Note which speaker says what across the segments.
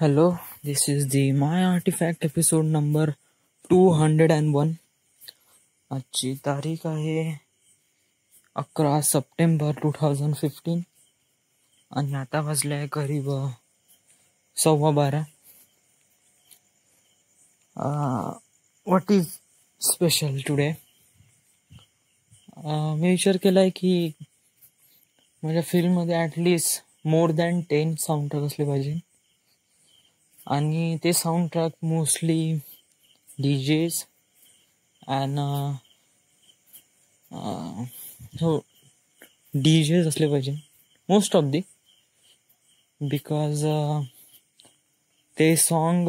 Speaker 1: Hello, this is the My Artifact episode number 201. आजची तारीख आहे 11 सप्टेंबर 2015 आणि आता वाजले आहे करीब 12:15. What is special today? मी विचार केला आहे की माझ्या फिल्ममध्ये at least more than 10 sound track असले पाहिजे आणि ते sound track mostly DJs and हो डीजेज असले पाहिजे मोस्ट ऑफ दी, बिकॉज ते सॉन्ग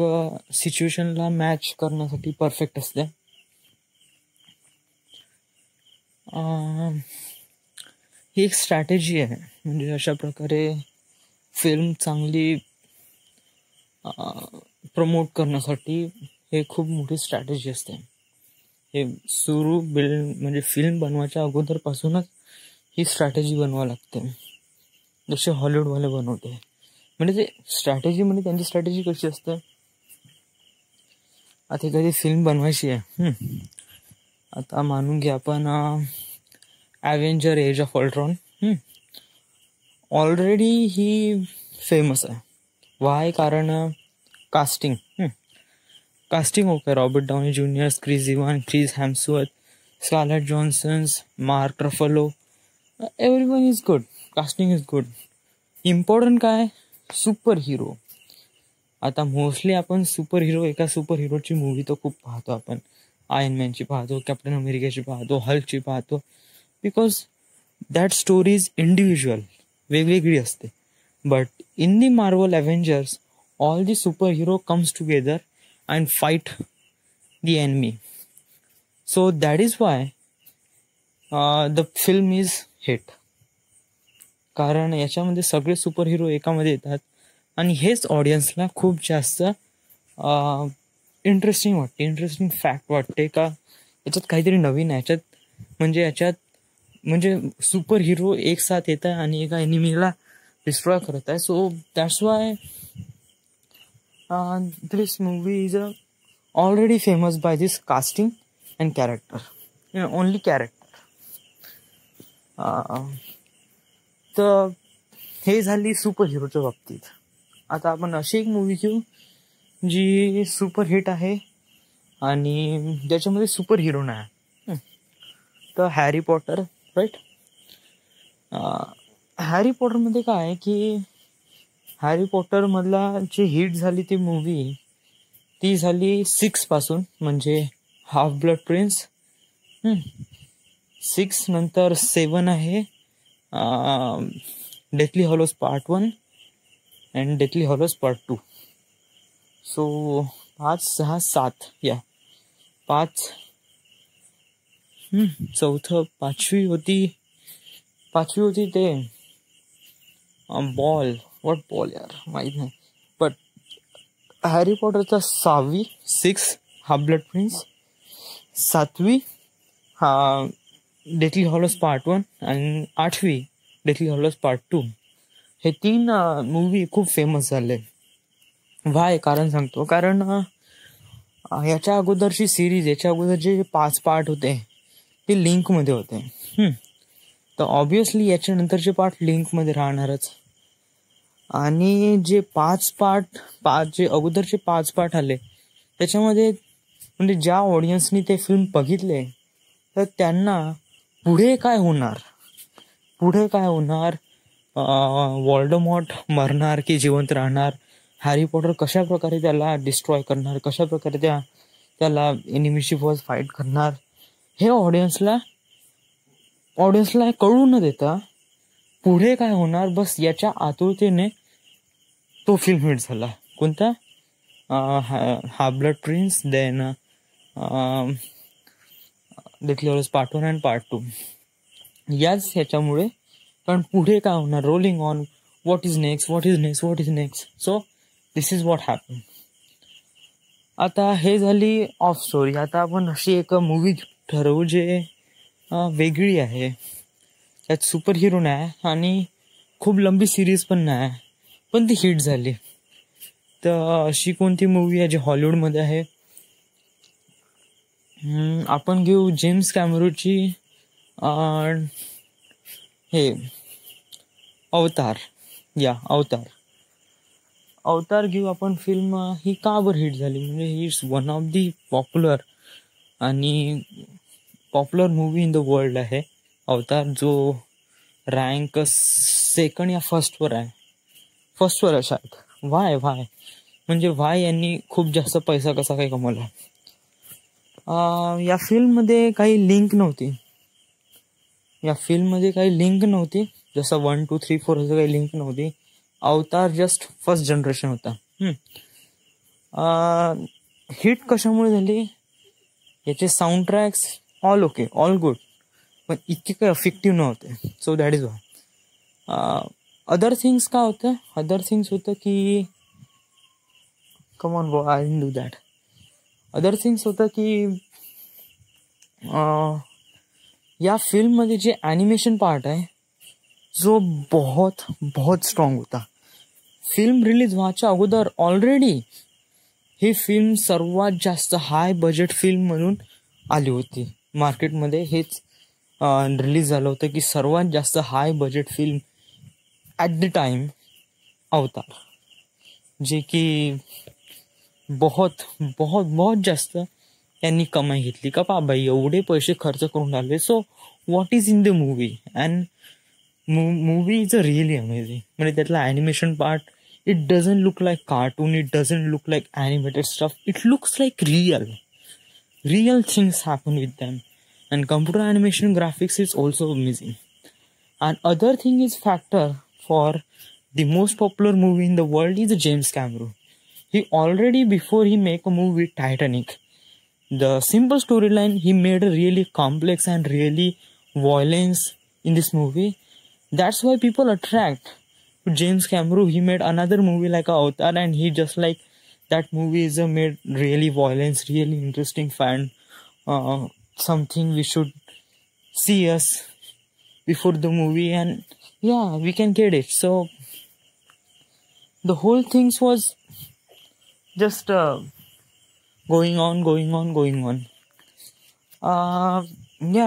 Speaker 1: सिच्युएशनला मॅच करण्यासाठी परफेक्ट असते. ही एक स्ट्रॅटेजी आहे, म्हणजे अशा प्रकारे फिल्म चांगली प्रमोट करण्यासाठी हे खूप मोठी स्ट्रॅटेजी असते. हे म्हणजे फिल्म बनवायच्या अगोदरपासूनच ही स्ट्रॅटेजी बनवावं लागते, जसे हॉलिवूडवाले बनवते. म्हणजे ते स्ट्रॅटेजी म्हणजे त्यांची स्ट्रॅटेजी कशी असते, आता एखादी फिल्म बनवायची आहे, आता मानून घ्या आपण Avenger age of Ultron, already ही फेमस आहे. वाय? कारण casting okay, Robert Downey Junior, Chris Evans, Chris Hemsworth, Scarlett Johansson, Mark Ruffalo, everyone is good, casting is good. Important काय? Super hero. आता मोस्टली आपण एका सुपर हिरोची मूवी तर खूप पाहतो. आपण आयर्न मॅनची पाहतो, कॅप्टन अमेरिकेची पाहतो, हल्कची पाहतो, because that story is individual, वेगवेगळी असते. But in the Marvel Avengers all the superhero comes together and fight the enemy. So that is why the film is hit. कारण याच्यामध्ये सगळे सुपर हिरो एकामध्ये येतात आणि हेच ऑडियन्सला खूप जास्त इंटरेस्टिंग फॅक्ट वाटते का याच्यात काहीतरी नवीन आहे. म्हणजे सुपर हिरो एक साथ येत आहे आणि एका एनिमीला डिस्ट्रॉय करत आहे. So that's Y this movie is already famous by this casting and character, only character. तर हे झाली सुपर हिरोच्या बाबतीत. आता आपण अशी एक मूवी घेऊ जी सुपर हिट आहे आणि ज्याच्यामध्ये सुपर हिरो नाही. तर हॅरी पॉटर, राईट? हॅरी पॉटरमध्ये काय आहे की हॅरी पॉटर मधला जी हिट झाली ती मूवी ती झाली 6 पासून, म्हणजे हाफ ब्लड प्रिन्स. 6 नंतर 7 आहे Deathly hollows part 1 and Deathly hollows part 2. So 5, 6, 7 या 5. चौथं पाचवी होती ते बॉल. व्हॉट बॉल यार, माहीत नाही. बट हॅरी पॉटरचा 6वी 6 हाफ ब्लड प्रिन्स, 7वी डेथली हॉलोज पार्ट 1 आणि 8वी डेथली हॉलोज पार्ट 2. हे 3 मूवी खूप फेमस झाले. वाय? कारण सांगतो. कारण याच्या अगोदरची सिरीज, याच्या अगोदरचे जे 5 पार्ट होते ते लिंकमध्ये होते. तर ऑब्विसली याच्यानंतरचे पार्ट लिंकमध्ये राहणारच. आणि जे 5 जे अगोदरचे 5 पार्ट आले त्याच्यामध्ये म्हणजे ज्या ऑडियन्सनी ते फिल्म बघितले तर त्यांना पुढे काय होणार, वॉल्डेमॉर्ट मरणार की जिवंत राहणार, हॅरी पॉटर कशा प्रकारे त्याला डिस्ट्रॉय करणार, कशा प्रकारे त्याला एनिमीशी फर्स्ट फाईट करणार, हे ऑडियन्सला कळू न देता पुढे काय होणार बस याच्या आतुरतेने तो फिल्म हिट झाला. कोणता? Half blood prince, then deathly hollows part 1 and part 2. याच ह्याच्यामुळे, कारण पुढे काय होणार, rolling on, what is next. So this is what happen. आता हे झाली ऑफ स्टोरी. आता आपण अशी एक मूवी ठरवू जे वेगळी आहे, त्यात सुपर हिरो नाही आणि खूप लंबी सिरीज पण नाही, पण ती हिट झाली. तर अशी कोणती मूवी आहे जी हॉलिवूडमध्ये आहे? आपण घेऊ जेम्स कॅमेरूची हे अवतार. अवतार. अवतार घेऊ आपण. फिल्म ही का बरं हिट झाली? म्हणजे ही is one of the popular आणि popular movie in the world आहे अवतार, जो रँक सेकंड या फर्स्टवर आहे शायद. वाय म्हणजे यांनी खूप जास्त पैसा कसा काय कमवला? या फिल्ममध्ये काही लिंक नव्हती. जसं 1, 2, 3, 4 असं काही लिंक नव्हती. अवतार जस्ट फर्स्ट जनरेशन होता. हिट कशामुळे झाली? याचे sound tracks all okay, all good, पण इतके काही इफेक्टिव्ह नव्हते. So that is why. Other things का होतं? होतं की come on boy, I didn't do that. Other things होतं की या फिल्ममध्ये जे ॲनिमेशन पार्ट आहे जो बहुत स्ट्रॉंग होता. फिल्म रिलीज व्हायच्या अगोदर ऑलरेडी ही फिल्म सर्वात जास्त हाय बजेट फिल्म म्हणून आली होती मार्केटमध्ये. हेच रिलीज झालं होतं की सर्वात जास्त high budget film at the time Avatar, जे की बहुत जास्त त्यांनी कमाई घेतली. का बाई एवढे पैसे खर्च करून आले. So what is in the movie? And movie is really amazing. म्हणजे त्यातला animation part, it doesn't look like cartoon, it doesn't look like animated stuff, it looks like real things happen with them. And computer animation graphics is also amazing. And other thing is factor for the most popular movie in the world is James Cameron. He already, before he make a movie Titanic, the simple storyline, he made a really complex and really violence in this movie. That's why people attract to James Cameron. He made another movie like Avatar, and he just like that movie is made really violence, really interesting, fun, something we should see us before the movie, and yeah, we can get it. So the whole things was just going on.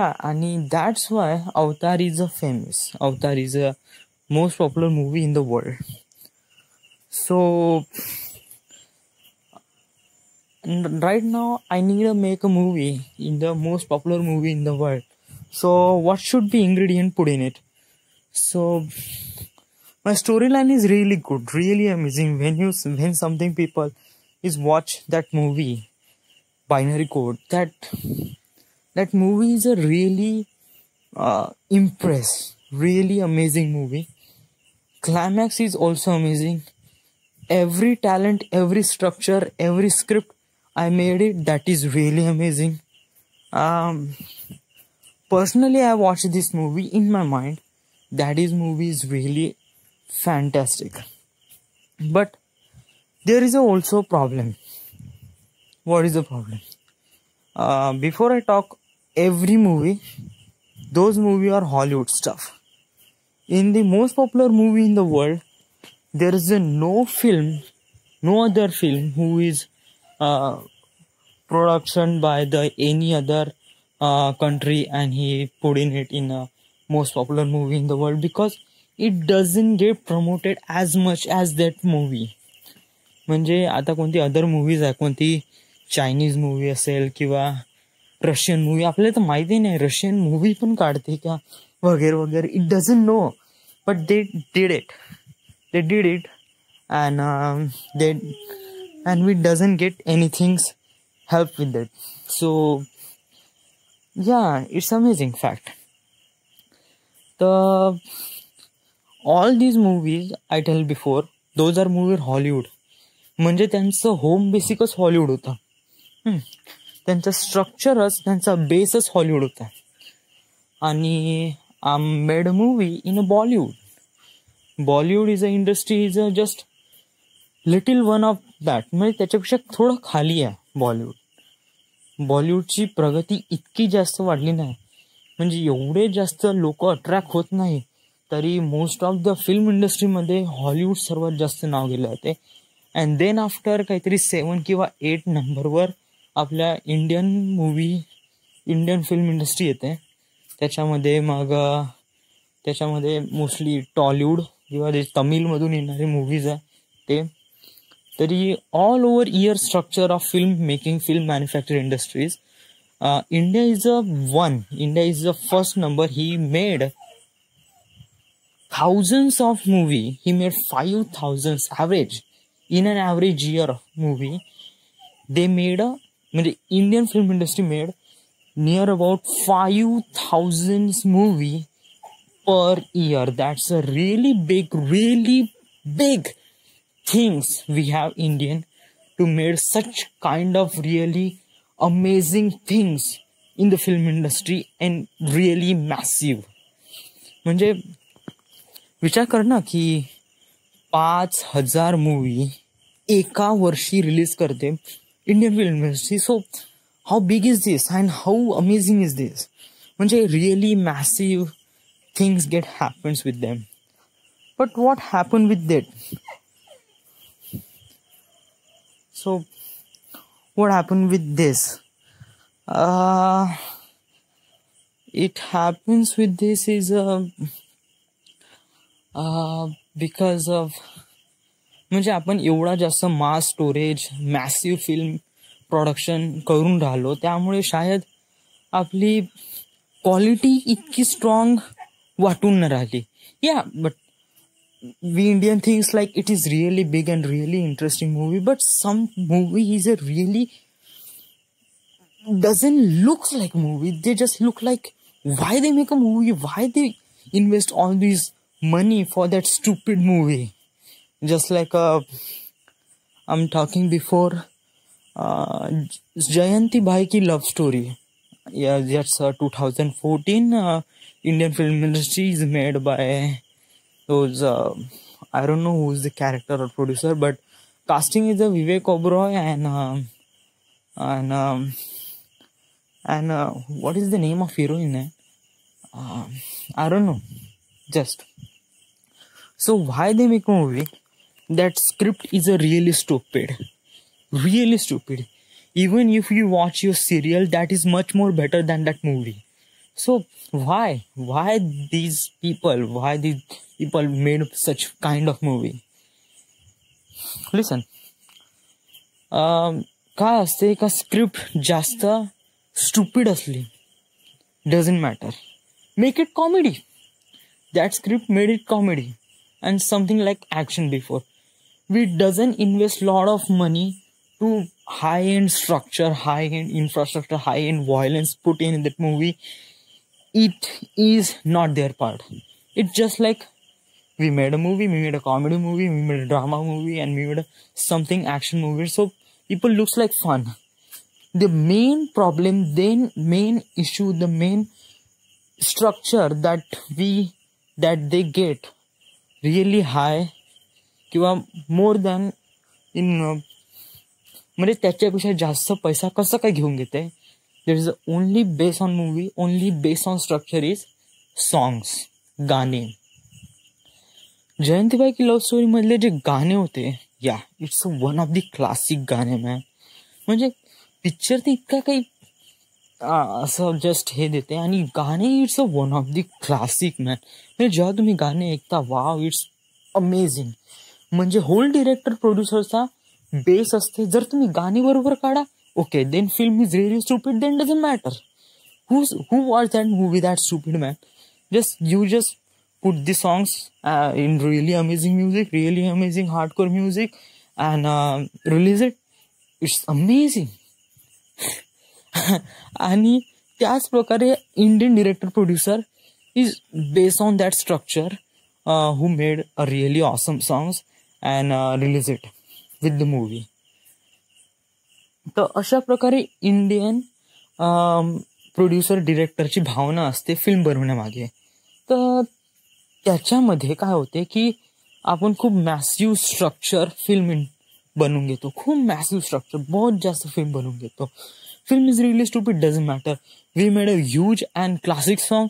Speaker 1: And that's why Avatar is a most popular movie in the world. So right now I need to make a movie in the most popular movie in the world. So what should be ingredient put in it? So my storyline is really good, really amazing. When something people is watch that movie, Binary Code, that movie is a really really amazing movie. Climax is also amazing. Every talent, every structure, every script I made it, that is really amazing. Personally, I watched this movie in my mind. That movie is really fantastic. But there is also a problem. What is the problem? Before I talk every movie, those movies are Hollywood stuff. In the most popular movie in the world, there is no other film who is production by any other country, and he put in it in a most popular movie in the world, because it doesn't get promoted as much as that movie. म्हणजे आता कोणती other movies आहे, कोणती Chinese movie असेल किंवा Russian movie, आपल्याला तर माहिती नाही रशियन मूवी पण काढते का वगैरे. It doesn't know, but they did it and we doesn't get anything help with that. So yeah, it's amazing fact. All these movies I tell before, those are movies Hollywood. म्हणजे त्यांचं home बेसिकच Hollywood होता. त्यांचा स्ट्रक्चरच, त्यांचा बेसच Hollywood होता. आणि I made a movie in a Bollywood is a industry, is a just little one of that. म्हणजे त्याच्यापेक्षा थोडं खाली आहे बॉलिवूडची प्रगती इतकी जास्त वाढली नाही. म्हणजे एवढे जास्त लोक अट्रॅक्ट होत नाही, तरी मोस्ट ऑफ द फिल्म इंडस्ट्रीमध्ये हॉलिवूड सर्वात जास्त नाव गेलं आहे. अँड देन आफ्टर काहीतरी 7 किंवा 8 नंबरवर आपल्या इंडियन फिल्म इंडस्ट्री येते. त्याच्यामध्ये मोस्टली टॉलिवूड किंवा जे तमिळमधून येणारे मूवीज आहे ते. तरी all over year structure of film making, film manufacture industries, India is the first number. He made thousands of movie. He made 5,000 average in an average year of movie. They made Indian film industry made near about 5,000 movie per year. That's a really big things we have Indian to made such kind of really amazing things in the film industry and really massive. म्हणजे विचार कर ना की 5,000 movie एका वर्षी release करते Indian film industry. So how big is this and how amazing is this. म्हणजे really massive things get happens with them. But what happen with that? So what happen with this? It happens with this is because of म्हणजे आपण एवढा जास्त mass storage, massive film production करून राहिलो, त्यामुळे शायद आपली क्वालिटी इतकी स्ट्रॉंग वाटून न राहिली. Yeah but we Indian things like it is really big and really interesting movie, but some movie is a really doesn't look like movie. They just look like, why they make a movie? Why they invest all these money for that stupid movie? Just like I'm talking before Jayanti Bhai ki love story. Yeah, that's 2014 Indian film industry is made by those I don't know who's the character or producer, but casting is a Vivek Oberoi and what is the name of heroine? I don't know. Just so why they make a movie? That script is a really stupid. Even if you watch your serial, that is much more better than that movie. So why these people made such kind of movie? Listen, काय असते का script जास्त stupid असली doesn't matter. Make it comedy. That script made it comedy and something like action before. We doesn't invest lot of money to high-end structure, high-end infrastructure, high-end violence put in that movie. It is not their part. It's just like we made a movie, we made a comedy movie, we made a drama movie, and we made something action movie. So people looks like fun. The main problem, the main issue, the main structure that they get really high किंवा more than in म्हणजे त्याच्यापेक्षा जास्त पैसा कसं काय घेऊन घेते? There is only based on movie, only based on structure is songs, गाणे. जयंतीबाई की लव्ह स्टोरी मधले जे गाणे होते, yeah it's one of the classic गाणे मॅन. म्हणजे पिक्चर ते इतका काही असं जस्ट हे देते आणि गाणे it's a one of the classic man. म्हणजे जेव्हा तुम्ही गाणे ऐकता, वाव, इट्स अमेझिंग. म्हणजे होल डिरेक्टर प्रोड्युसरचा बेस असते. जर तुम्ही गाणे बरोबर काढा, okay, then film is really stupid, then doesn't matter who was that movie that stupid, man. Just put the songs in really amazing music, really amazing hardcore music, and release it. It's amazing. आणि त्याच प्रकारे Indian director producer is based on that structure who made a really awesome songs and release it with the movie. तर अशा प्रकारे Indian producer डिरेक्टरची भावना असते film बनवण्यामागे. तर त्याच्यामध्ये काय होते की आपण खूप मॅसिव्ह स्ट्रक्चर फिल्म बनवून घेतो, खूप मॅसिव्ह स्ट्रक्चर, बहुत जास्त फिल्म बनवून घेतो. Film is really stupid, doesn't matter. We made a huge and classic song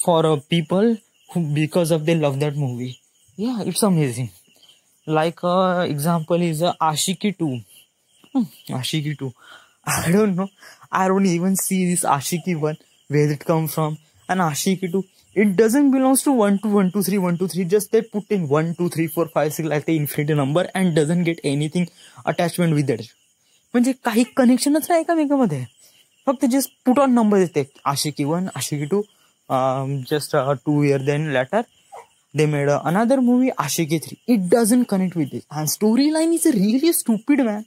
Speaker 1: for people because of they love that movie. Yeah, it's amazing. Like example is Ashiki 2. Ashiki 2. I don't know. I don't even see this Ashiki 1, where it come from. And Ashiki 2, it doesn't belongs to 1 2 1 2 3 1 2 3. Just they put in 1 2 3 4 5 6 like the infinite number and doesn't get anything attachment with it. म्हणजे काही कनेक्शनच नाही एकामेकामध्ये. फक्त just put on number येते. Ashiki 1, Ashiki 2. Just 2 years then later, they made another movie, Ashiki 3. It doesn't connect with it. And storyline is really stupid, man.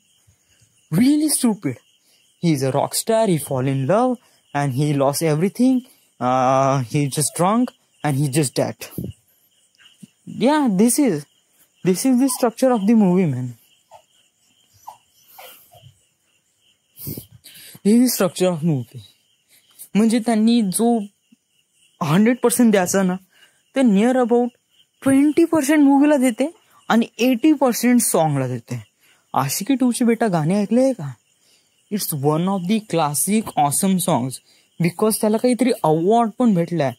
Speaker 1: Really stupid. He's a rock star, he fall in love, and he lost everything. He just drunk, and he just dead. Yeah, this is the structure of the movie, man. This is structure of movie. म्हणजे त्यांनी जो 100% द्यायचं ना, ते near about 20% मूवीला देते आणि 80% सॉंगला देते. आशिकी 2 चे बेटा गाणे ऐकले का? It's one of the classic awesome songs. Because त्याला काहीतरी अवॉर्ड पण भेटलाय.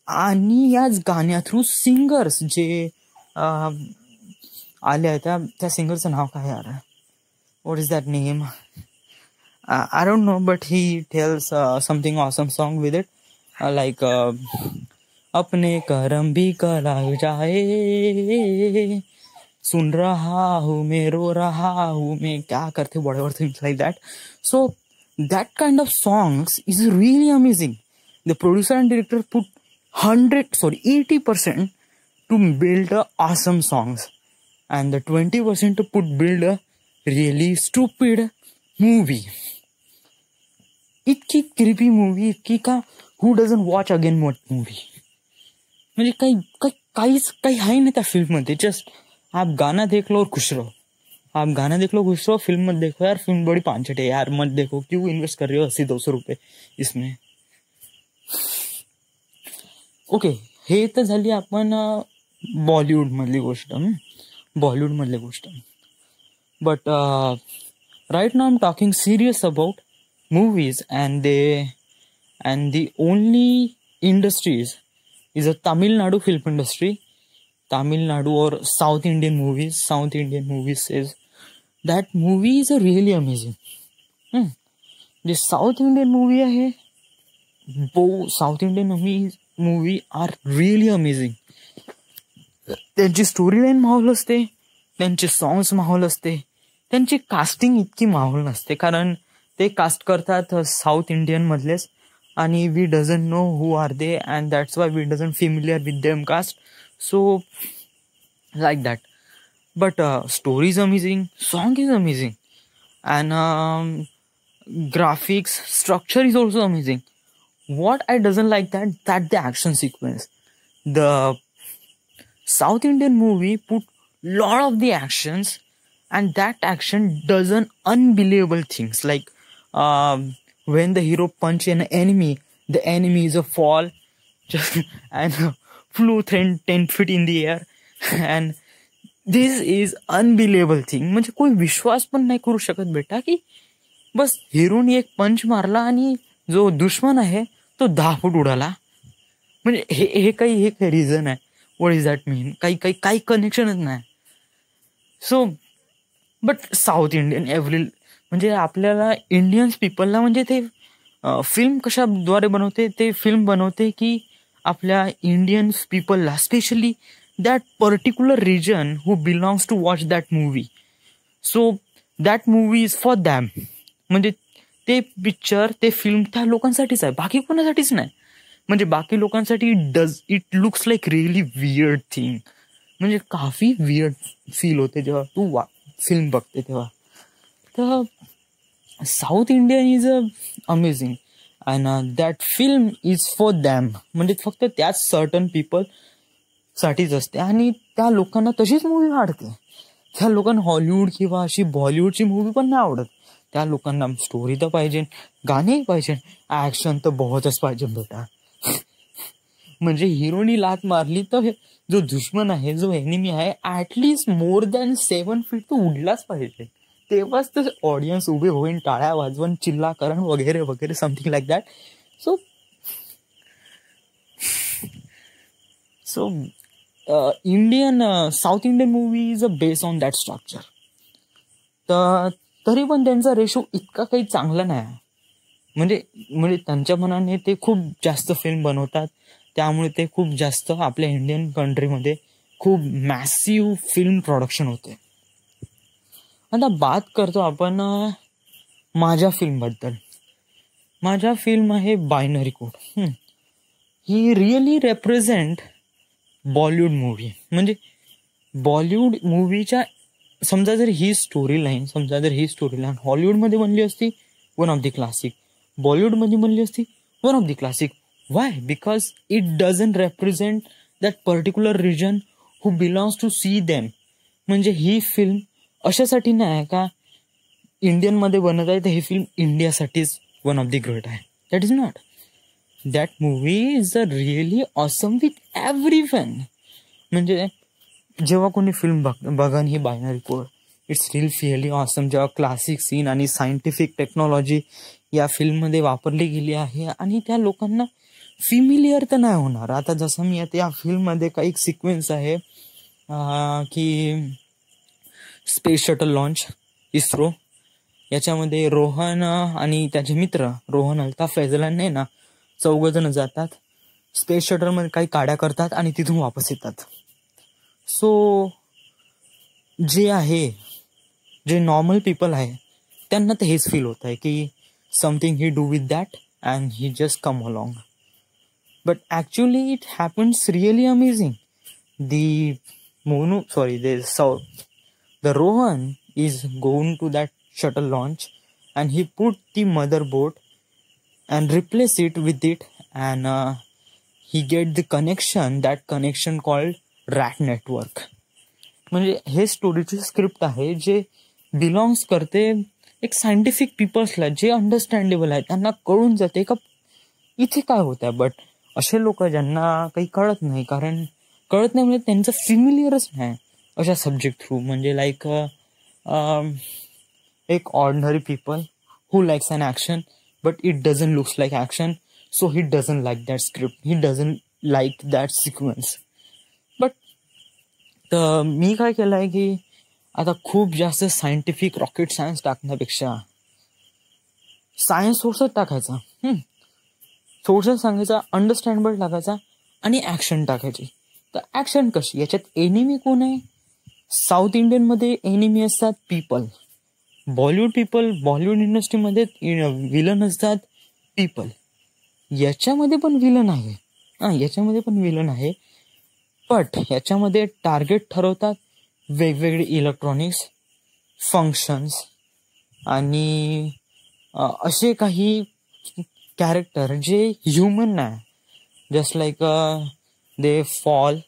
Speaker 1: आणि याच गाण्या थ्रू सिंगर्स जे आले आहेत, त्या सिंगरचं नाव काय यार? What is that name? I don't know, but he tells something awesome song with it, like अपने करम भी करा जाए, सुन रहा हूँ मैं, रो रहा हूँ मैं, क्या करते, whatever things like that. So that kind of songs is really amazing. The producer and director put 80% to build awesome songs, and the 20% to build a really stupid movie. इतकी क्रिपी मूवी, इतकी का who doesn't watch again what movie. म्हणजे काही आहे ना त्या film मध्ये. Just आप गाना देख लो और खुश रहो. आप गाना देख लो, खुश रहो. फिल्म मत देखो यार, फिल्म बड़ी पांचट है यार, मत देखो. क्यों इन्वेस्ट कर रहे हो 80-200 रुपये इसमें? ओके, हे तर झाली आपण बॉलिवूड मधली गोष्ट. बॉलिवूड मधली गोष्ट. But right now I am talking serious about movies, and the only industries is a Tamil Nadu film industry. Tamil Nadu or South Indian movies. South Indian movies is that movie is really amazing. The South Indian movie आहे, South Indian movie are really amazing. त्यांची story line माहोल असते, त्यांचे songs माहोल असते, त्यांची casting इतकी माहोल नसते. कारण ते कास्ट करतात साऊथ इंडियन मधलेच, आणि we doesn't know who are they, and that's why we doesn't familiar with them cast. So like that. But story is amazing, song is amazing, and graphics structure is also amazing. What I doesn't like that the action sequence. The South Indian movie put lot of the actions, and that action does an unbelievable things, like when the hero punch an enemy, the enemy is a fall and flew 10 feet in the air, and this is unbelievable thing. म्हणजे कोई विश्वास पण नाही करू शकत बेटा की बस हिरोने एक पंच मारला आणि जो दुश्मन आहे तो 10 फूट उडाला. म्हणजे हे काही रिझन आहे? व्हॉट इज दॅट मीन? काही कनेक्शनच नाही. सो बट साऊथ इंडियन म्हणजे आपल्याला इंडियन्स पीपलला, म्हणजे ते फिल्म कशाद्वारे बनवते? ते फिल्म बनवते की आपल्या इंडियन्स पीपलला, specially that particular region who belongs to watch that movie. So that movie is for them. म्हणजे ते पिक्चर, ते फिल्म त्या लोकांसाठीच आहे, बाकी कोणासाठीच नाही. म्हणजे बाकी लोकांसाठी it looks like really weird thing. म्हणजे काफी वियर्ड फील होते जेव्हा तू फिल्म बघते तेव्हा. तर south Indian is amazing, and that film is for them. म्हणजे फक्त त्याच सर्टन पीपल साठीच असते, आणि त्या लोकांना तशीच मूवी आवडते. त्या लोकांना हॉलिवूड किंवा अशी बॉलिवूडची मूवी पण नाही आवडत. त्या लोकांना स्टोरी तर पाहिजे, गाणेही पाहिजे, ऍक्शन तर बहुतच पाहिजे बेटा. म्हणजे हिरोनी लात मारली तर जो दुश्मन आहे, जो एनिमी आहे, ऍटलिस्ट मोर दॅन 7 फीट तो उडलाच पाहिजे. तेव्हाच तर ऑडियन्स उभे होईन, टाळ्या वाजवून, चिल्ला करण वगैरे वगैरे, something like that. So Indian south Indian movie is a base on that structure. तर तरी पण त्यांचा रेशो इतका काही चांगला नाही आहे. म्हणजे म्हणजे त्यांच्या मनाने ते खूप जास्त फिल्म बनवतात, त्यामुळे ते खूप जास्त आपल्या इंडियन कंट्रीमध्ये खूप मॅसिव्ह फिल्म प्रोडक्शन होते. आता बात करतो आपण माझ्या फिल्मबद्दल. माझ्या फिल्म आहे बायनरी कोड. ही रिअली रेप्रेझेंट बॉलिवूड मूवी. म्हणजे बॉलिवूड मूवीच्या समजा जर ही स्टोरी लाईन हॉलिवूडमध्ये बनली असती, वन ऑफ द क्लासिक. बॉलिवूडमध्ये बनली असती, one of the classic. Why? Because it doesn't represent that particular region who belongs to see them. म्हणजे ही फिल्म अशासाठी नाही आहे का इंडियनमध्ये बनत आहे तर ही फिल्म इंडियासाठीच वन ऑफ द ग्रेट आहे. That is not. That movie is a really awesome with everyone. म्हणजे जेव्हा कोणी फिल्म बघन ही binary code, it's really awesome. जेव्हा क्लासिक सीन आणि सायंटिफिक टेक्नॉलॉजी या फिल्ममध्ये वापरली गेली आहे आणि त्या लोकांना फिमिलियर तर नाही होणार. आता जसं मी आता या फिल्ममध्ये काही सिक्वेन्स आहे की स्पेस शटल लॉन्च, इस्रो, याच्यामध्ये रोहन आणि त्याचे मित्र रोहन, अल्ताफ, फैजलान नाही ना, 4 जातात स्पेस शटलमध्ये, काही काड्या करतात आणि तिथून वापस येतात. सो जे नॉर्मल पीपल आहे त्यांना तर हेच फील होत आहे की something he do with that and he just come along. But actually it happens really amazing. The Rohan is going to that shuttle launch and he put the motherboard and replace it with it and he get the connection, that connection called rat network. म्हणजे हे स्टोरीची script आहे जे belongs करते एक scientific पीपल्सला, जे understandable आहे, त्यांना कळून जाते का इथे काय होत आहे. बट असे लोक ज्यांना काही कळत नाही, कारण कळत नाही म्हणजे त्यांचं फिमिलियरच नाही अशा सब्जेक्ट थ्रू. म्हणजे लाईक एक ordinary people who likes an action but it doesn't looks like action, so he doesn't like that script, he doesn't like that sequence. But तर मी काय केलं आहे की आता खूप जास्त सायंटिफिक रॉकेट सायन्स टाकण्यापेक्षा सायन्स सोर्सच टाकायचा, सोर्सच सांगायचा, अंडरस्टँडेबल टाकायचा आणि ॲक्शन टाकायची. तर ॲक्शन कशी, याच्यात एनिमी कोण आहे? साऊथ इंडियनमध्ये एनिमी असतात पीपल, बॉलिवूड इंडस्ट्रीमध्ये विलन असतात पीपल. याच्यामध्ये पण विलन आहे, बट याच्यामध्ये टार्गेट ठरवतात वेगवेगळे इलेक्ट्रॉनिक्स फंक्शन्स आणि असे काही कॅरेक्टर जे ह्युमन नाही. जस्ट लाईक दे फॉल,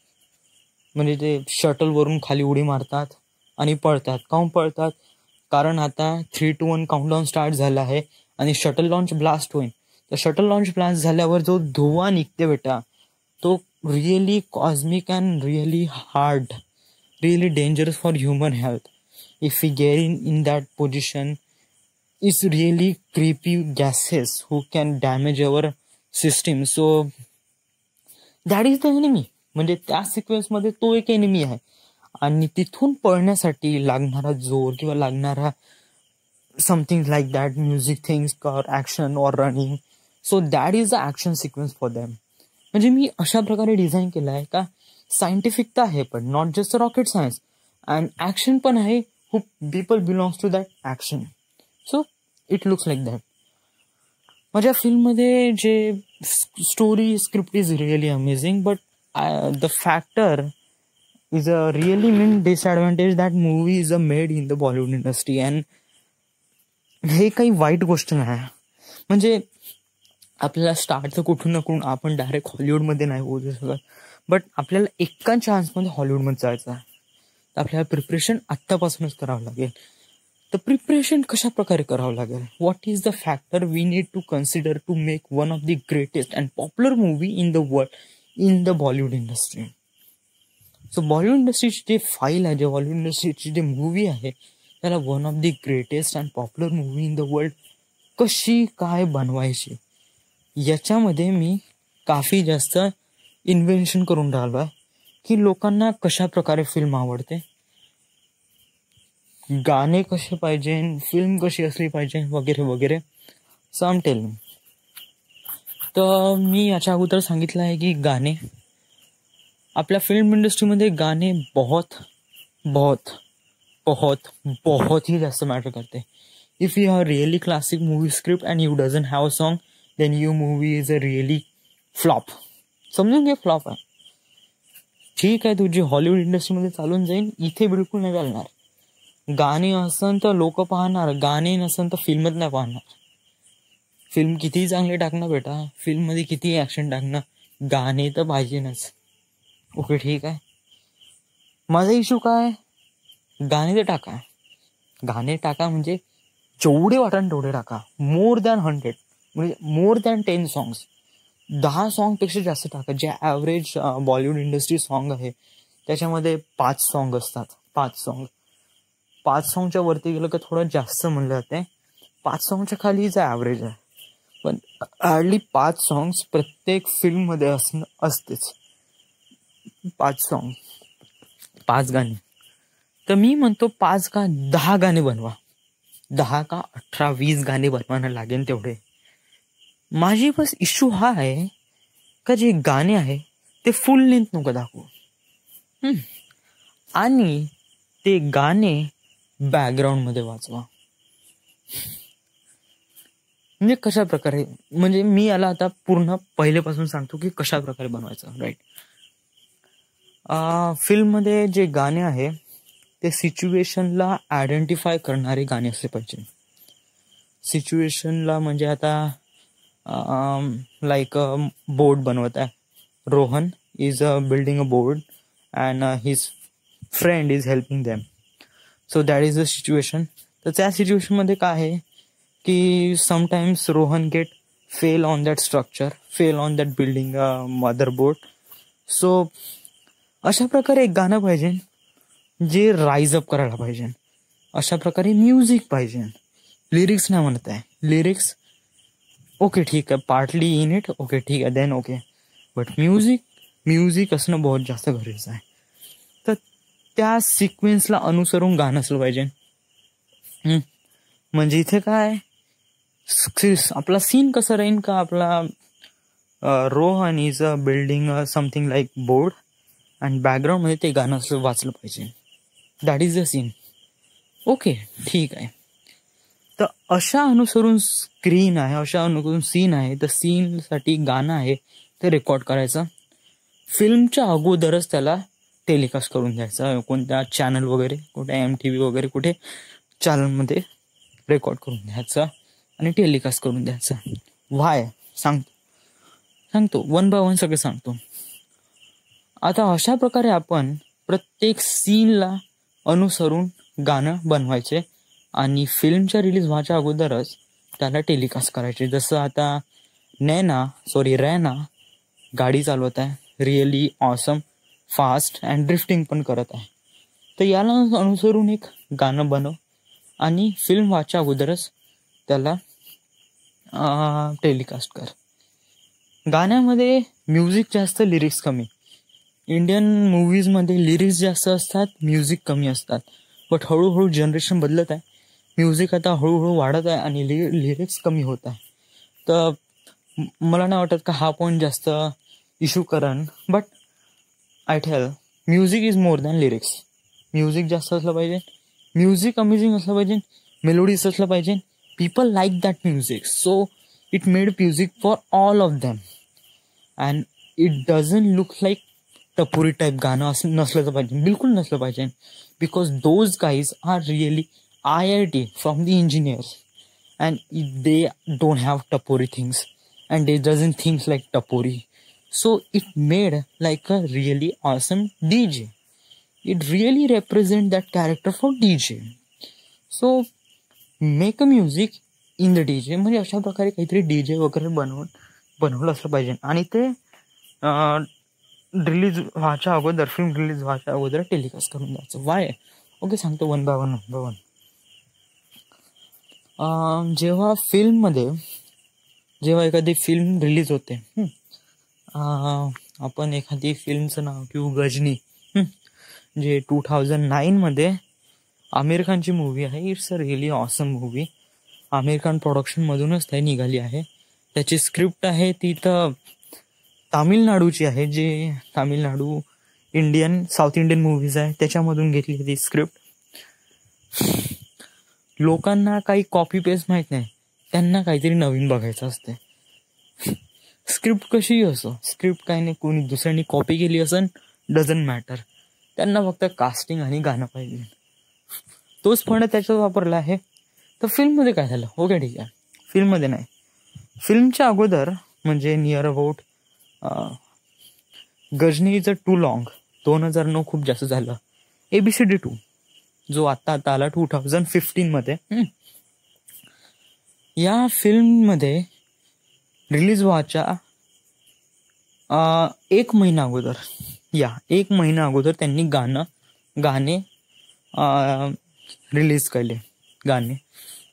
Speaker 1: म्हणजे ते शटलवरून खाली उडी मारतात आणि पळतात. काहून पळतात? कारण आता 3-2-1 काउंटडाऊन स्टार्ट झाला आहे आणि शटल लॉन्च ब्लास्ट होईल. तर शटल लॉन्च ब्लास्ट झाल्यावर जो धुवा निघते बेटा, तो really cosmic and really hard, really dangerous for human health. If we get in that position, it's really creepy gases who can damage our system. So that is the enemy. म्हणजे त्या सिक्वेन्समध्ये तो एक एनिमी आहे आणि तिथून पळण्यासाठी लागणारा जोर किंवा लागणारा something like that music things or action or running, so that is the action sequence for them. म्हणजे मी अशा प्रकारे डिझाईन केलं आहे का सायंटिफिक तर आहे पण not just rocket science, and action पण आहे, who people belongs to that action. So it looks like that. माझ्या फिल्ममध्ये जे story script is really amazing, but the factor is a really main disadvantage that movie is made in the Bollywood industry. and हे काही वाईट गोष्ट नाही. म्हणजे आपल्याला स्टार्ट तर कुठून ना कुठून आपण डायरेक्ट हॉलिवूडमध्ये नाही होऊ शकत, बट आपल्याला एका चान्समध्ये हॉलिवूडमध्ये जायचं आहे. तर आपल्याला प्रिपरेशन आत्तापासूनच करावं लागेल. तर प्रिपरेशन कशा प्रकारे करावं लागेल? What is the factor we need to consider to make one of the greatest and popular movie in the world in the Bollywood industry. So Bollywood इंडस्ट्रीची जे फाईल आहे, जे बॉलिवूड इंडस्ट्रीची जे मूवी आहे, त्याला one of the greatest and popular movie in the world कशी काय बनवायची, याच्यामध्ये मी काफी जास्त इन्व्हेन्शन करून राहिलो आहे की लोकांना कशा प्रकारे फिल्म आवडते, गाणे कसे पाहिजे, फिल्म कशी असली पाहिजे, वगैरे वगैरे. सम टेल मी. तर मी याच्या अगोदर सांगितलं आहे की गाणे आपल्या फिल्म इंडस्ट्रीमध्ये गाणे बहुत बहुत बहुत बहुत ही जास्त मॅटर करते. If you have really classic movie script and you doesn't have a song, then you movie is a really flop. समजून घे, फ्लॉप आहे. ठीक आहे, तुझी हॉलिवूड इंडस्ट्रीमध्ये चालून जाईल, इथे बिलकुल नाही चालणार. गाणे असन तर लोक पाहणार, गाणे नसन तर फिल्मच नाही पाहणार. फिल्म कितीही चांगली टाकणं बेटा, फिल्ममध्ये कितीही ॲक्शन टाकणं, गाणे तर पाहिजेनच. ओके ठीक आहे. माझा इश्यू काय, गाणे तर टाका, गाणे टाका म्हणजे जेवढे वाटण तेवढे टाका. मोर दॅन 100, म्हणजे मोर दॅन 10 सॉंग्स. 10 सॉंगपेक्षा जास्त टाका. जे ॲव्हरेज बॉलिवूड इंडस्ट्री सॉन्ग आहे त्याच्यामध्ये 5 सॉन्ग असतात. 5 सॉंगच्या वरती गेलं का थोडं जास्त म्हणलं जाते. 5 सॉंगच्या खालीच ॲव्हरेज आहे, पण हार्डली 5 सॉंग्स प्रत्येक फिल्ममध्ये असतेच. 5 सॉंग, 5 गाणी. तर मी म्हणतो 5 का 10 गाणे बनवा. 10 का 18, 20 गाणे बनवायला लागेल तेवढे. माझी बस इश्यू हा आहे का जे गाणे आहे ते फुल लेंथ नको दाखवू, आणि ते गाणे बॅकग्राऊंडमध्ये वाजवा. म्हणजे कशा प्रकारे, म्हणजे मी याला आता पूर्ण पहिलेपासून सांगतो की कशा प्रकारे बनवायचं. राईट. फिल्ममध्ये जे गाणे आहे ते सिच्युएशनला आयडेंटिफाय करणारे गाणे असले पाहिजे. सिच्युएशनला म्हणजे आता लाईक बोर्ड बनवत आहे, Rohan is building a board and his friend is helping them. So that is the situation. तर त्या सिच्युएशनमध्ये काय आहे की sometimes Rohan get fell on that structure, fell on that building motherboard. So अशा प्रकारे एक गाणं पाहिजे जे राईज अप करायला पाहिजे. अशा प्रकारे म्युझिक पाहिजे. लिरिक्स नाही म्हणत आहे, लिरिक्स ओके ठीक आहे, पार्टली इन इट, ओके ठीक आहे, देन ओके, बट म्युझिक असणं बहुत जास्त गरजेचं आहे. तर त्या सिक्वेन्सला अनुसरून गाणं असलं पाहिजे. म्हणजे इथे काय आपला सीन कसं राहील का, आपला Rohan is a building something like board and बॅकग्राऊंडमध्ये ते गाणं असं वाचलं पाहिजे. That is the scene. Okay ठीक आहे. तर अशा अनुसरून स्क्रीन आहे, अशा अनुसरून सीन आहे, तर सीनसाठी गाणं आहे ते रेकॉर्ड करायचं. फिल्मच्या अगोदरच त्याला टेलिकास्ट करून द्यायचं, कोणत्या चॅनल वगैरे, कुठे MTV वगैरे कुठे चॅनलमध्ये रेकॉर्ड करून द्यायचं आणि टेलिकास्ट करून द्यायचं. व्हाय सांगतो वन बाय वन सगळं सांगतो. आता अशा प्रकारे आपण प्रत्येक सीनला अनुसरून गाणं बनवायचे आणि फिल्मच्या रिलीज व्हायच्या अगोदरच त्याला टेलिकास्ट करायचे. जसं आता रॅना गाडी चालवत आहे, really awesome, fast and drifting पण करत आहे. तर याला अनुसरून एक गाणं बनव आणि फिल्म व्हायच्या अगोदरच त्याला टेलिकास्ट कर. गाण्यामध्ये म्युझिक जास्त, लिरिक्स कमी. इंडियन मूवीजमध्ये लिरिक्स जास्त असतात, म्युझिक कमी असतात. बट हळूहळू जनरेशन बदलत आहे, म्युझिक आता हळूहळू वाढत आहे आणि लिरिक्स कमी होत आहे. तर मला नाही वाटत का हा पॉईंट जास्त issue Karan. But I tell music is more than lyrics. Music जास्त असलं पाहिजे, म्युझिक अमेझिंग असलं पाहिजे, मेलोडीज असलं पाहिजे. People like that music, so it made music for all of them. And it doesn't look like टपोरी type गाणं असं नसलं पाहिजे, बिलकुल नसलं पाहिजे. Because those guys are really IIT from the engineers and they don't have tapori things and they doesn't think like tapori. So it made like a really awesome DJ. It really represent that character for DJ. So make a music in the DJ. म्हणजे अशा प्रकारे काहीतरी DJ वगैरे बनवलं असलं पाहिजे आणि ते रिलीज व्हायच्या अगोदर, फिल्म रिलीज व्हायच्या अगोदर टेलिकास्ट करून द्यायचं. वाय? ओके सांगतो वन बाय वन. जेव्हा एखादी फिल्म रिलीज होते, आपण एखादी फिल्मचं नाव घेऊ, गजनी, जे 2009मध्ये आमिर खानची मूवी आहे. It's a really awesome movie. Aamir Khan प्रोडक्शनमधूनच ते निघाली आहे. त्याची स्क्रिप्ट आहे ती तर तामिळनाडूची आहे, जे तामिळनाडू साऊथ इंडियन मूव्हीज आहे त्याच्यामधून घेतली ती स्क्रिप्ट. लोकांना काही कॉपी पेस्ट माहीत नाही, त्यांना काहीतरी नवीन बघायचं असते. स्क्रिप्ट कशीही असो, स्क्रिप्ट काही नाही, कोणी दुसऱ्यांनी कॉपी केली असन, डझंट मॅटर. त्यांना फक्त कास्टिंग आणि गाणं पाहिजे. तोच फंड त्याच्यात वापरला आहे. तर फिल्ममध्ये काय झालं? ओके ठीक आहे, फिल्ममध्ये नाही, फिल्मच्या अगोदर म्हणजे near about Ghajini is a too long, 2009 खूप जास्त झालं. ABCD 2 जो आता आला 2015मध्ये, या फिल्ममध्ये रिलीज व्हायच्या एक महिना अगोदर त्यांनी गाणे रिलीज केले. गाणे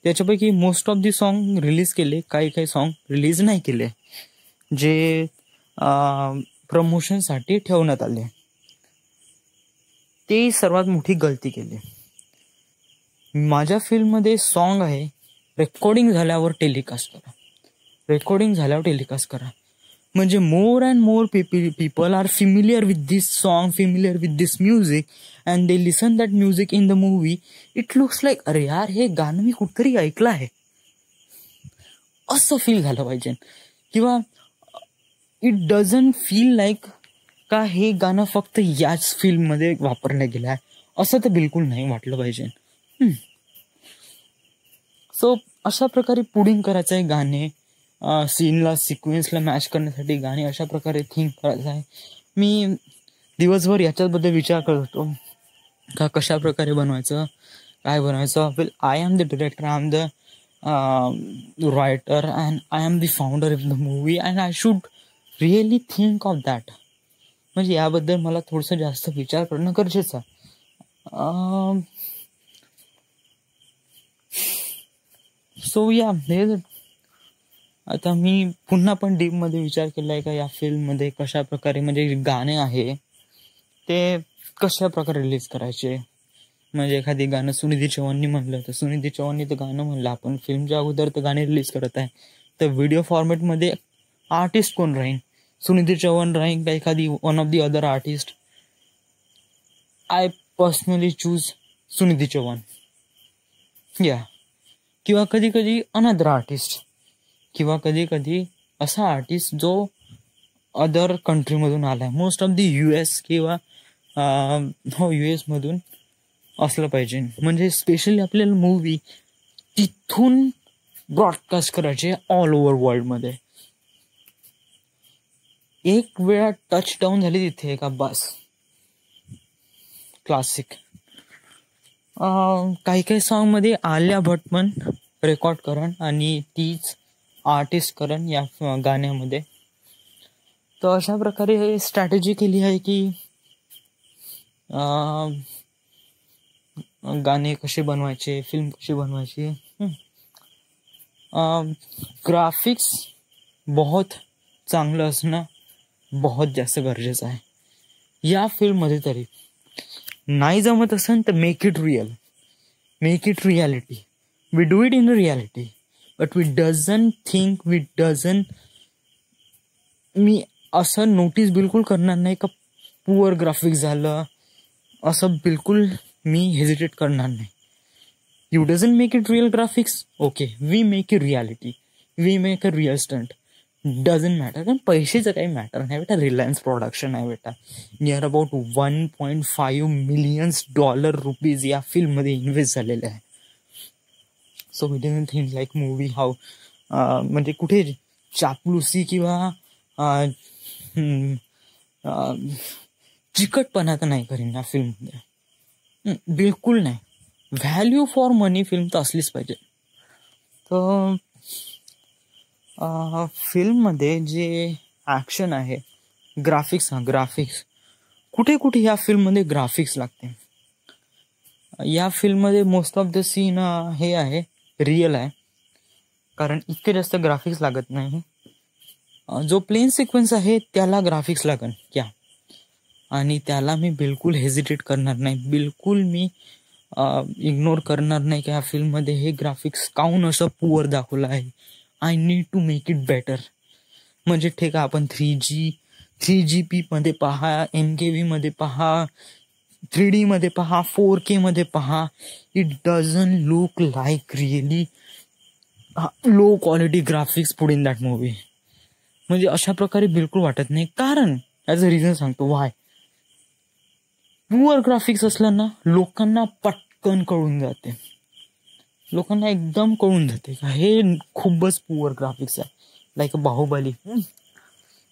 Speaker 1: त्याच्यापैकी most of the song release केले, काही सॉन्ग रिलीज नाही केले, जे प्रमोशनसाठी ठेवण्यात आले. ते सर्वात मोठी गलती केली. माझ्या फिल्ममध्ये सॉन्ग आहे, रेकॉर्डिंग झाल्यावर टेलिकास्ट करा. म्हणजे more and more people are familiar with this song, familiar with this music, and they listen that music in the movie. It looks like अरे यार, हे गाणं मी कुठतरी ऐकलं आहे असं फील झालं पाहिजे. किंवा इट डझंट फील लाईक का हे गाणं फक्त याच फिल्ममध्ये वापरलं गेलं आहे, असं तर बिलकुल नाही वाटलं पाहिजे. सो अशा प्रकारे पुडिंग करायचं आहे गाणे, सीनला सिक्वेन्सला मॅच करण्यासाठी गाणे अशा प्रकारे थिंक करायचं आहे. मी दिवसभर याच्याबद्दल विचार करत होतो का कशा प्रकारे बनवायचं, काय बनवायचं. Well, I am the director, I am the writer, and I am the founder of the movie, and I should really think of that. म्हणजे याबद्दल मला थोडंसं जास्त विचार करणं गरजेचं आहे. सो या, आता मी पुन्हा पण डीपमध्ये विचार केला आहे का या फिल्ममध्ये कशा प्रकारे म्हणजे गाणे आहे ते कशा प्रकारे रिलीज करायचे. म्हणजे एखादी गाणं सुनिधी चौहाननी म्हणलं तर सुनिधी चौहाननी तर गाणं म्हणलं, आपण फिल्मच्या अगोदर तर गाणे रिलीज करत आहे, तर व्हिडिओ फॉर्मॅटमध्ये आर्टिस्ट कोण राहील? सुनिधी चौहान राहील का एखादी one of the other artist? I personally choose Sunidhi Chauhan. या, किंवा कधी अनदर आर्टिस्ट, किंवा कधी असा आर्टिस्ट जो अदर कंट्रीमधून आला आहे. मोस्ट ऑफ दी US किंवा US मधून असलं पाहिजे. म्हणजे स्पेशली आपल्याला मूवी तिथून ब्रॉडकास्ट करायचे ऑल ओव्हर वर्ल्डमध्ये. एक वेळा टच डाऊन झाली तिथे का बस क्लासिक. काही सॉन्गमध्ये आलिया भट पण रेकॉर्ड करण आणि तीच आर्टिस्ट करण या गाण्यामध्ये. तर अशा प्रकारे स्ट्रॅटेजी केली आहे की गाणे कसे बनवायचे, फिल्म कशी बनवायची. ग्राफिक्स बहुत चांगलं असणं बहुत जास्त गरजेचं आहे या फिल्ममध्ये. तरी नाही जमत असेल तर make it reality. We do it in reality, but मी असं नोटीस बिलकुल करणार नाही का पुअर ग्राफिक्स झालं, असं बिलकुल मी हेजिटेट करणार नाही. You doesn't make it real graphics, okay, we make it reality, we make a real stunt, doesn't matter. कारण पैशाचं काही मॅटर नाही बेटा. रिलायन्स प्रोडक्शन आहे बेटा. नियर अबाउट $1.5 मिलियन रुपीज या फिल्ममध्ये इन्व्हेस्ट झालेले आहे. So we don't think like movie how म्हणजे कुठे चापलुसी किंवा चिकटपणा तर नाही करीन या फिल्ममध्ये, बिलकुल नाही. व्हॅल्यू फॉर मनी फिल्म तर असलीच पाहिजे. तर फिल्ममध्ये जे ॲक्शन आहे, ग्राफिक्स कुठे या फिल्ममध्ये ग्राफिक्स लागते. या फिल्ममध्ये मोस्ट ऑफ द सीन हे आहे रिअल आहे, कारण इतके जास्त ग्राफिक्स लागत नाही. जो प्लेन सिक्वेन्स आहे त्याला ग्राफिक्स लागन क्या, आणि त्याला मी बिलकुल हेजिटेट करणार नाही, बिलकुल मी इग्नोर करणार नाही की ह्या फिल्ममध्ये हे ग्राफिक्स काहून असं पुअर दाखवलं आहे. I need to make it better. म्हणजे ठीक आहे, आपण 3GP मध्ये पहा, MKV मध्ये पहा, 3D मध्ये पहा, 4K मध्ये पहा, it doesn't look like really low quality graphics put in that movie. म्हणजे अशा प्रकारे बिलकुल वाटत नाही. कारण ॲज अ रिझन सांगतो वाय. पुअर ग्राफिक्स असलं ना, लोकांना पटकन कळून जाते, लोकांना एकदम कळून जाते का हे खूपच पुअर ग्राफिक्स आहे. लाईक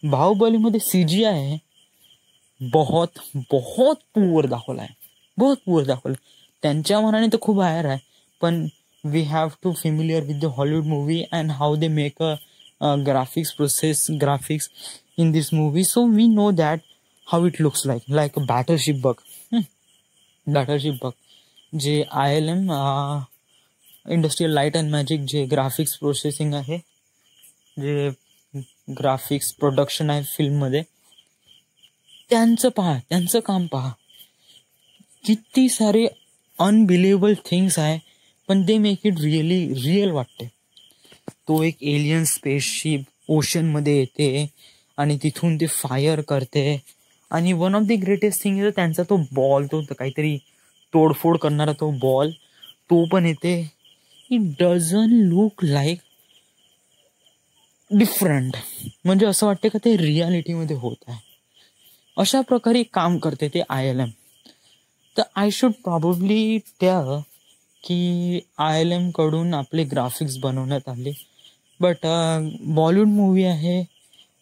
Speaker 1: बाहुबलीमध्ये CGI आहे बहुत बहुत पुअर दाखवला आहे, बहुत पुअर दाखवलं. त्यांच्या मनाने तर खूप हायर आहे, पण we have to familiar with the Hollywood movie and how they make a graphics process graphics in this movie. So we know that how it looks like Battleship बघ, जे ILM industrial light and magic जे graphics processing आहे, जे graphics production आहे फिल्ममध्ये, त्यांचं काम पहा. किती सारे अनबिलिव्हेबल थिंग्स आहे, पण दे मेक इट रिअल वाटते. तो एक एलियन स्पेसशिप ओशनमध्ये येते आणि तिथून ते फायर करते, आणि one of the greatest thing is त्यांचा तो बॉल, तो काहीतरी तोडफोड करणारा तो बॉल, तो पण येते. It doesn't look like different. म्हणजे असं वाटते का ते रियालिटीमध्ये होत आहे. अशा प्रकारे काम करते ते ILM. तर आय शुड प्रॉबेबली टेल की ILM कडून आपले ग्राफिक्स बनवण्यात आले, बट बॉलिवूड मूवी आहे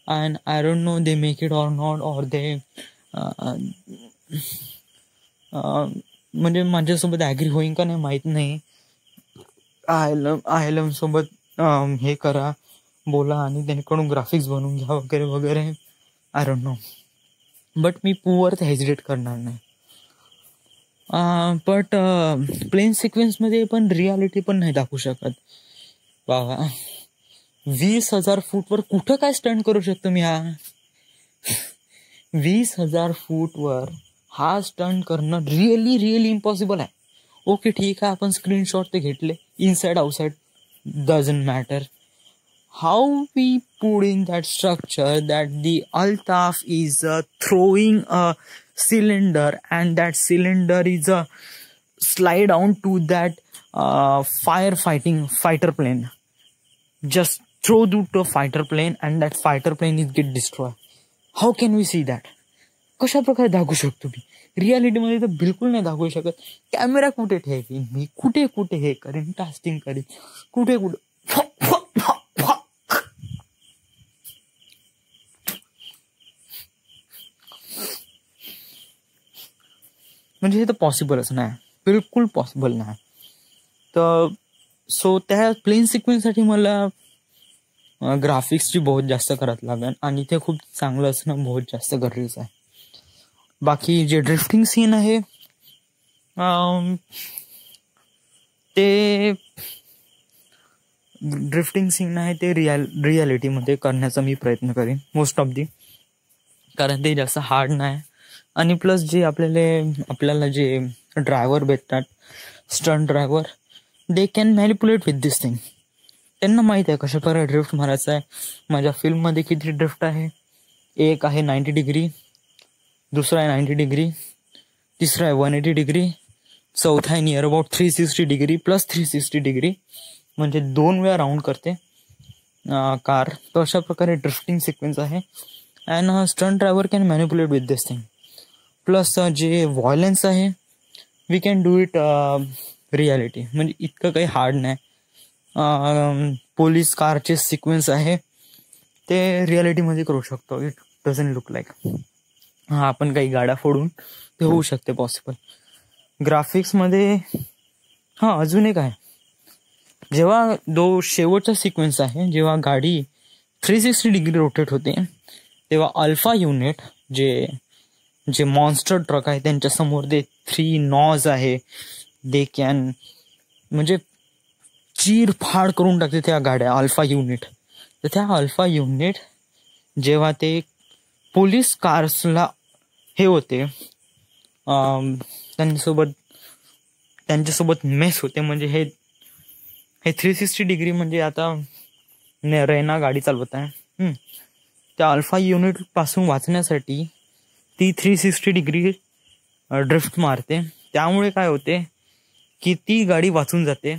Speaker 1: and I don't know they make it or not, or they म्हणजे माझ्यासोबत ॲग्री होईन का नाही माहीत नाही. ILM सोबत हे करा, बोला आणि त्यांच्याकडून ग्राफिक्स बनवून घ्या वगैरे वगैरे. I don't know, but me poor तर हेजिटेट करणार नाही. बट प्लेन सिक्वेन्समध्ये पण रियालिटी पण नाही दाखवू शकत. बाबा 20,000 फूटवर कुठं काय स्टंट करू शकतो मी? 20,000 फूटवर हा स्टंट करणं रिअली इम्पॉसिबल आहे. ओके ठीक आहे, आपण स्क्रीनशॉट ते घेतले, inside outside doesn't matter. How we put in that structure that the Altaf is throwing a cylinder, and that cylinder is slide down to that fighter plane. Just throw to a fighter plane and that fighter plane is get destroyed. How can we see that? कशा प्रकारे दाखवू शकतो मी? रियालिटीमध्ये तर बिलकुल नाही दाखवू शकत. Camera कुठे ठेवीन मी, कुठे हे करेन, कास्टिंग करेन, कुठे म्हणजे हे तर पॉसिबलच नाही, बिलकुल पॉसिबल नाही. तर सो त्या प्लेन सिक्वेन्ससाठी मला ग्राफिक्सची बहुत जास्त करावं लागेल, आणि ते खूप चांगलं असणं बहुत जास्त गरजेचं आहे. बाकी जे ड्रिफ्टिंग सीन आहे ते रियालिटीमध्ये करण्याचा मी प्रयत्न करेन मोस्ट ऑफ दी, कारण ते जास्त हार्ड नाही. आणि प्लस जे आपल्याला जे ड्रायव्हर भेटतात, stunt driver, they can manipulate with this thing. त्यांना माहीत आहे कशा प्रकारे ड्रिफ्ट मारायचा आहे. माझ्या फिल्ममध्ये किती ड्रिफ्ट आहे? एक आहे 90 डिग्री, दुसरा आहे 90 डिग्री, तिसरा आहे 180 डिग्री, चौथा आहे near about 360 degree plus 360 degree, म्हणजे 2 वेळा राऊंड करते कार. तर अशा प्रकारे ड्रिफ्टिंग सिक्वेन्स आहे. And stunt driver can manipulate with this thing. Plus जे व्हायलन्स आहे, we can do it reality, म्हणजे इतकं काही हार्ड नाही. पोलीस कारचे सिक्वेन्स आहे ते रियालिटीमध्ये करू शकतो. इट डझंट लुक लाईक आपण काही गाड्या फोडून ते होऊ शकते पॉसिबल. ग्राफिक्समध्ये अजून एक आहे, जेव्हा शेवटचा सिक्वेन्स आहे, जेव्हा गाडी 360 डिग्री रोटेट होते, तेव्हा अल्फा युनिट जे मॉन्स्टर ट्रक आहे त्यांच्यासमोर ते 3 नॉज आहे, दे कॅन म्हणजे चीरफाड करून टाकते त्या गाड्या अल्फा युनिट. तर त्या अल्फा युनिट जेव्हा ते पोलीस कार्सला हे होते, त्यांच्यासोबत मेस होते. म्हणजे हे 360 डिग्री म्हणजे आता रैना गाडी चालवत आहे, त्या अल्फा युनिट पासून वाचण्यासाठी ती 360 डिग्री ड्रिफ्ट मारते. त्यामुळे काय होते की ती गाडी वाचून जाते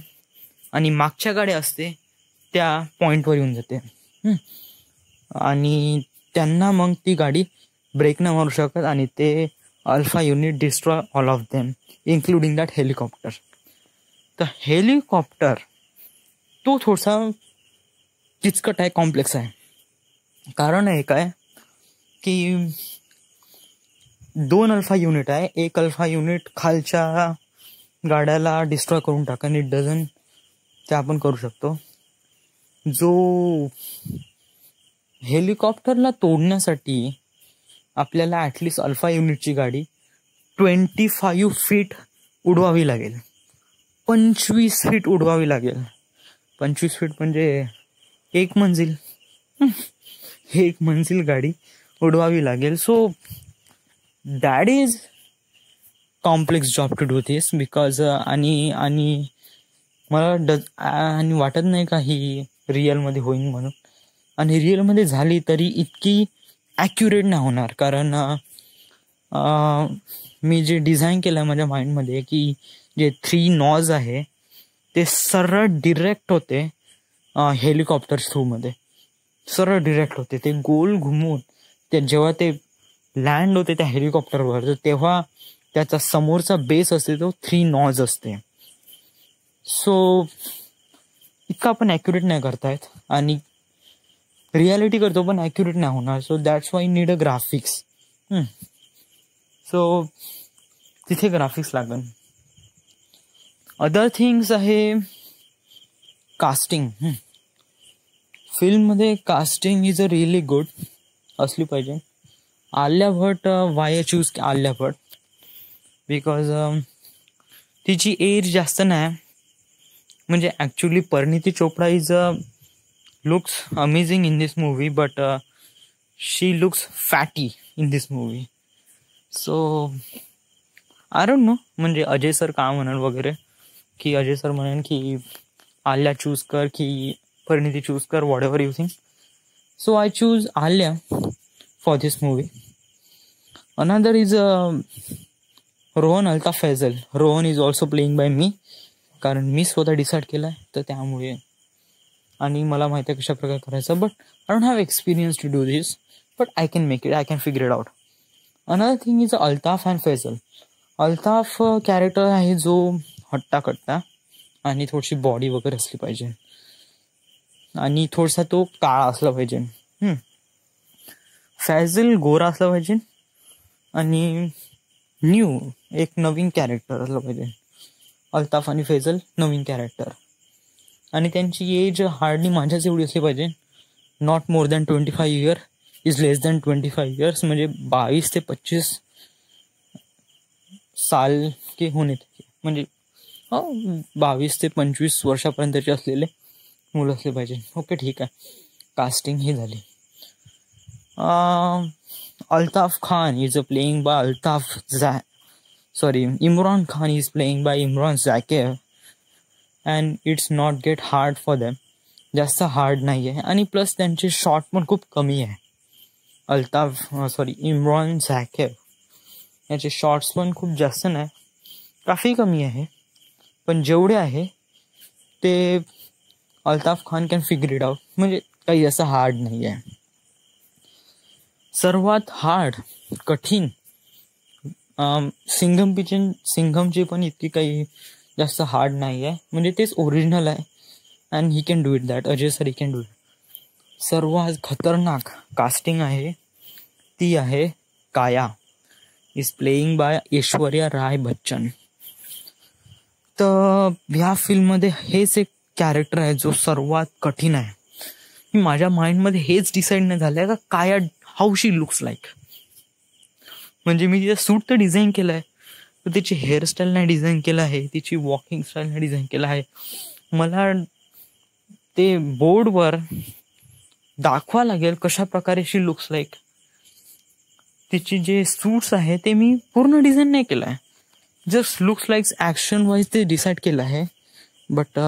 Speaker 1: आणि मागच्या गाड्या असते त्या पॉईंटवर येऊन जाते. आणि त्यांना मग ती गाडी ब्रेक नाही मारू शकत आणि ते alpha unit destroy all of them including that helicopter. तर हेलिकॉप्टर तो थोडासा किचकट आहे, कॉम्प्लेक्स आहे. कारण आहे काय की 2 अल्फा युनिट आहे. एक अल्फा युनिट खालच्या गाड्याला डिस्ट्रॉय करून टाका, इट डझन, ते आपण करू शकतो. जो हेलिकॉप्टरला तोडण्यासाठी आपल्याला ॲटलिस्ट अल्फा युनिटची गाडी 25 फीट उडवावी लागेल, 25 फीट उडवावी लागेल. 25 फीट म्हणजे एक मंजिल गाडी उडवावी लागेल. So that is complex job to do this because आणि मला आणि वाटत नाही का ही रिअलमध्ये होईल म्हणून. आणि रिअलमध्ये झाली तरी इतकी ॲक्युरेट नाही होणार, कारण मी जे डिझाईन केलं आहे माझ्या माइंडमध्ये की जे 3 नॉज आहे ते सरळ डिरेक्ट होते हेलिकॉप्टर थ्रूमध्ये, सरळ डिरेक्ट होते. ते गोल घुमून ते जेव्हा ते लँड होते त्या हेलिकॉप्टरवर, तर तेव्हा त्याचा समोरचा बेस असते तो 3 नॉज असते. सो इतका आपण ॲक्युरेट नाही करतायत आणि रियालिटी करतो पण ॲक्युरेट नाही होणार. So that's why need a graphics. So तिथे ग्राफिक्स लागेल. अदर थिंग्स आहे कास्टिंग. फिल्ममध्ये casting is a really good असली पाहिजे. Alia Bhatt, why choose Alia Bhatt because तिची एज जास्त नाही. म्हणजे actually Parineeti Chopra is looks amazing in this movie, but she looks fatty in this movie. So I don't know, म्हणजे अजय सर काय म्हणाल वगैरे, की अजय सर म्हणेन की आलिया चूज कर की परिणीती चूज कर, whatever you think. So I choose Alia for this movie. Another is Rohan Altaf Faisal. Rohan is also playing by me, कारण मी स्वतः डिसाईड केलं आहे, तर त्यामुळे. आणि मला माहिती आहे कशा प्रकारे करायचं. But I don't have experience to do this, but I can make it, I can figure it out. Another thing is Altaf and Faisal. Altaf character आहे जो हट्टा आणि थोडीशी बॉडी वगैरे असली पाहिजे आणि थोडासा तो काळा असला पाहिजे. फैजल गोरा असला पाहिजे आणि एक नवीन कॅरेक्टर असलं पाहिजे. अल्ताफ आणि फैजल नवीन कॅरेक्टर, आणि त्यांची एज हार्डली माझ्याच एवढी असली पाहिजे. Not more than 25 year, is less than 25 years. म्हणजे 22 ते 25 साल के होणे, म्हणजे 22 ते 25 वर्षापर्यंतचे असलेले मुलं असले पाहिजे. ओके, ठीक आहे. कास्टिंग ही झाली. Altaf Khan is playing by Imran Khan is playing by Imran Zakir. And it's not get hard for them. जास्त हार्ड नाही आहे. आणि प्लस त्यांचे शॉट पण खूप कमी आहे. इम्रान जाकीर याचे शॉर्ट्स पण खूप जास्त नाही, काफी कमी आहे. पण जेवढे आहे ते Altaf Khan can figure it out. म्हणजे काही असं हार्ड नाही आहे. सर्वात कठीण सिंघमची पण इतकी काही जास्त हार्ड नाही आहे. म्हणजे तेच ओरिजिनल आहे and he can do it that. Ajay sir he can do it. सर्वात खतरनाक कास्टिंग आहे ती आहे Kaya. Is playing by Aishwarya Rai Bachchan. तर ह्या फिल्ममध्ये हेच एक कॅरेक्टर आहे जो सर्वात कठीण आहे. मी माझ्या माइंडमध्ये हेच डिसाईड नाही झालं आहे का काया हाऊ शी लुक्स लाईक. म्हणजे मी तिचं सूट तर डिझाईन केलं आहे, तर तिची हेअरस्टाईल नाही डिझाईन केलं आहे, तिची वॉकिंग स्टाईल नाही डिझाईन केलं आहे. मला ते बोर्डवर दाखवा लागेल कशा प्रकारे शी लुक्स लाईक. तिची जे सूट्स आहे ते मी पूर्ण डिझाईन नाही केलं आहे, just looks like action wise ते डिसाईड केलं आहे. बट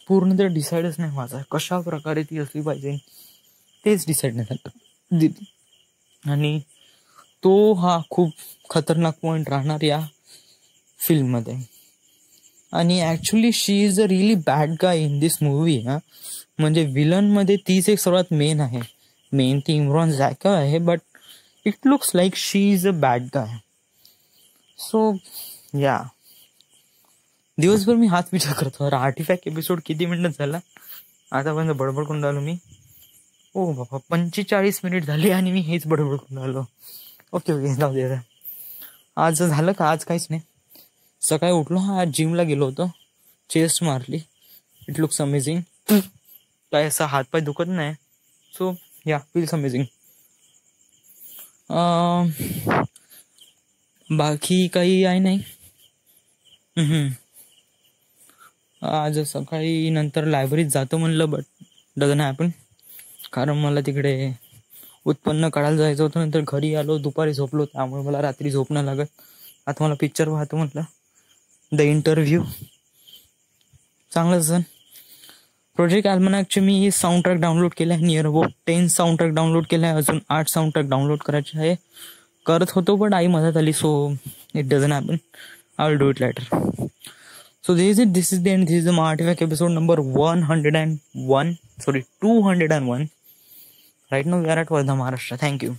Speaker 1: पूर्ण ते डिसाईडच नाही माझा कशा प्रकारे ती असली पाहिजे, तेच डिसाईड नाही झालं दिदी. आणि तो हा खूप खतरनाक पॉईंट राहणार या फिल्ममध्ये. आणि actually she is a really bad guy in this movie. म्हणजे विलनमध्ये तीच एक सर्वात मेन आहे. मेन ती इम्रान झॅका आहे, but it looks like she is a bad guy. So या दिवसभर मी हाच विचार करतो, आर्टिफॅक्ट एपिसोड किती मिनिट झाला आतापर्यंत बडबड करून राहिलो मी. ओ बाबा 45 मिनिट झाली आणि मी हेच बडबड करून राहिलो. ओके जाऊ दे. आज झालं का? आज काहीच नाही. सकाळी उठलो, आज जिमला गेलो होतो, चेस्ट मारली, इट लुक्स अमेझिंग. काय असं हातपाय दुखत नाही. सो या फील्स अमेझिंग. बाकी काही आहे नाही. आज सकाळी नंतर लायब्ररीत जातो म्हणलं, बट डझंट हॅपन. कारण मला तिकडे उत्पन्न काढायला जायचं होतं. नंतर घरी आलो, दुपारी झोपलो, त्यामुळे मला रात्री झोप नाही लागत. आता मला पिक्चर पाहतो म्हटलं, द इंटरव्ह्यू. चांगलंच. प्रोजेक्ट अल्मनॅकचे मी साऊंड ट्रॅक डाउनलोड केलं आहे, near about 10 sound track download केलं आहे. अजून 8 साऊंड ट्रॅक डाउनलोड करायचे आहे. करत होतो पण आई मदत आली, so it doesn't happen. I will do it later. So this is the end. This is the Artifact episode number 101. Sorry, 201. Right now we are at Wardha, Maharashtra. Thank you.